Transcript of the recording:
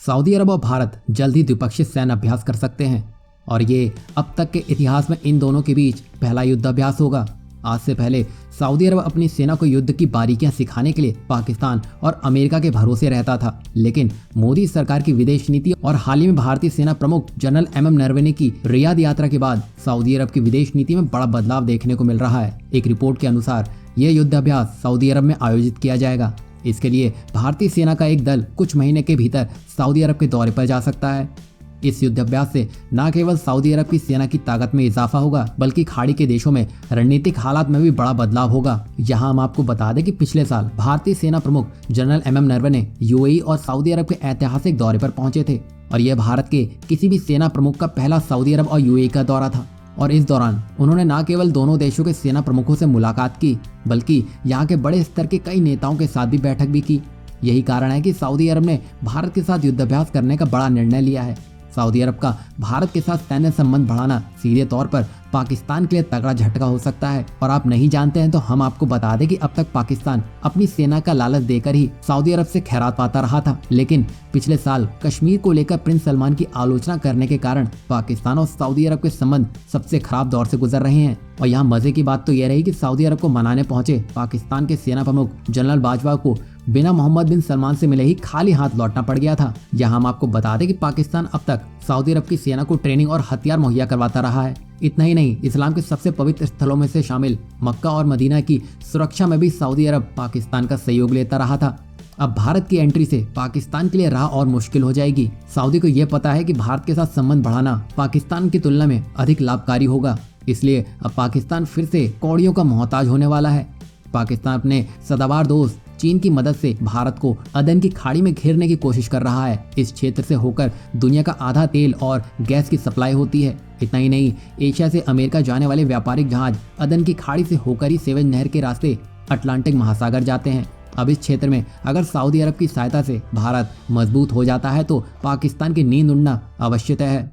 Saudi अरब और भारत जल्द ही द्विपक्षीय सैन्य अभ्यास कर सकते हैं और ये अब तक के इतिहास में इन दोनों के बीच पहला युद्धाभ्यास होगा। आज से पहले सऊदी अरब अपनी सेना को युद्ध की बारीकियां सिखाने के लिए पाकिस्तान और अमेरिका के भरोसे रहता था, लेकिन मोदी सरकार की विदेश नीति और हाल ही में भारतीय सेना प्रमुख जनरल एमएम नरवणे की रियाद यात्रा के बाद सऊदी अरब की विदेश नीति में बड़ा बदलाव देखने को मिल रहा है। एक रिपोर्ट के अनुसार यह युद्धाभ्यास सऊदी अरब में आयोजित किया जाएगा। इसके लिए भारतीय सेना का एक दल कुछ महीने के भीतर सऊदी अरब के दौरे पर जा सकता है। इस युद्धाभ्यास से न केवल सऊदी अरब की सेना की ताकत में इजाफा होगा, बल्कि खाड़ी के देशों में रणनीतिक हालात में भी बड़ा बदलाव होगा। यहाँ हम आपको बता दें कि पिछले साल भारतीय सेना प्रमुख जनरल एमएम नरवणे यूएई और सऊदी अरब के ऐतिहासिक दौरे पर पहुंचे थे और यह भारत के किसी भी सेना प्रमुख का पहला सऊदी अरब और यूएई का दौरा था। और इस दौरान उन्होंने न केवल दोनों देशों के सेना प्रमुखों से मुलाकात की, बल्कि यहाँ के बड़े स्तर के कई नेताओं के साथ भी बैठक भी की। यही कारण है कि सऊदी अरब ने भारत के साथ युद्धाभ्यास करने का बड़ा निर्णय लिया है। सऊदी अरब का भारत के साथ सैन्य संबंध बढ़ाना सीधे तौर पर पाकिस्तान के लिए तगड़ा झटका हो सकता है। और आप नहीं जानते हैं तो हम आपको बता दें कि अब तक पाकिस्तान अपनी सेना का लालच देकर ही सऊदी अरब से खैरात पाता रहा था, लेकिन पिछले साल कश्मीर को लेकर प्रिंस सलमान की आलोचना करने के कारण पाकिस्तान और सऊदी अरब के संबंध सबसे खराब दौर से गुजर रहे हैं। और यहाँ मजे की बात तो यह रही कि सऊदी अरब को मनाने पहुंचे पाकिस्तान के सेना प्रमुख जनरल बाजवा को बिना मोहम्मद बिन सलमान से मिले ही खाली हाथ लौटना पड़ गया था। यहाँ हम आपको बता दें कि पाकिस्तान अब तक सऊदी अरब की सेना को ट्रेनिंग और हथियार मुहैया करवाता रहा है। इतना ही नहीं, इस्लाम के सबसे पवित्र स्थलों में से शामिल मक्का और मदीना की सुरक्षा में भी सऊदी अरब पाकिस्तान का सहयोग लेता रहा था। अब भारत की एंट्री से पाकिस्तान के लिए राह और मुश्किल हो जाएगी। सऊदी को यह पता है कि भारत के साथ संबंध बढ़ाना पाकिस्तान की तुलना में अधिक लाभकारी होगा, इसलिए अब पाकिस्तान फिर से कौड़ियों का मोहताज होने वाला है। पाकिस्तान अपने सदाबहार दोस्त चीन की मदद से भारत को अदन की खाड़ी में घेरने की कोशिश कर रहा है। इस क्षेत्र से होकर दुनिया का आधा तेल और गैस की सप्लाई होती है। इतना ही नहीं, एशिया से अमेरिका जाने वाले व्यापारिक जहाज अदन की खाड़ी से होकर ही सेवेज नहर के रास्ते अटलांटिक महासागर जाते हैं। अब इस क्षेत्र में अगर सऊदी अरब की सहायता से भारत मजबूत हो जाता है तो पाकिस्तान की नींद उड़ना अवश्य तय है।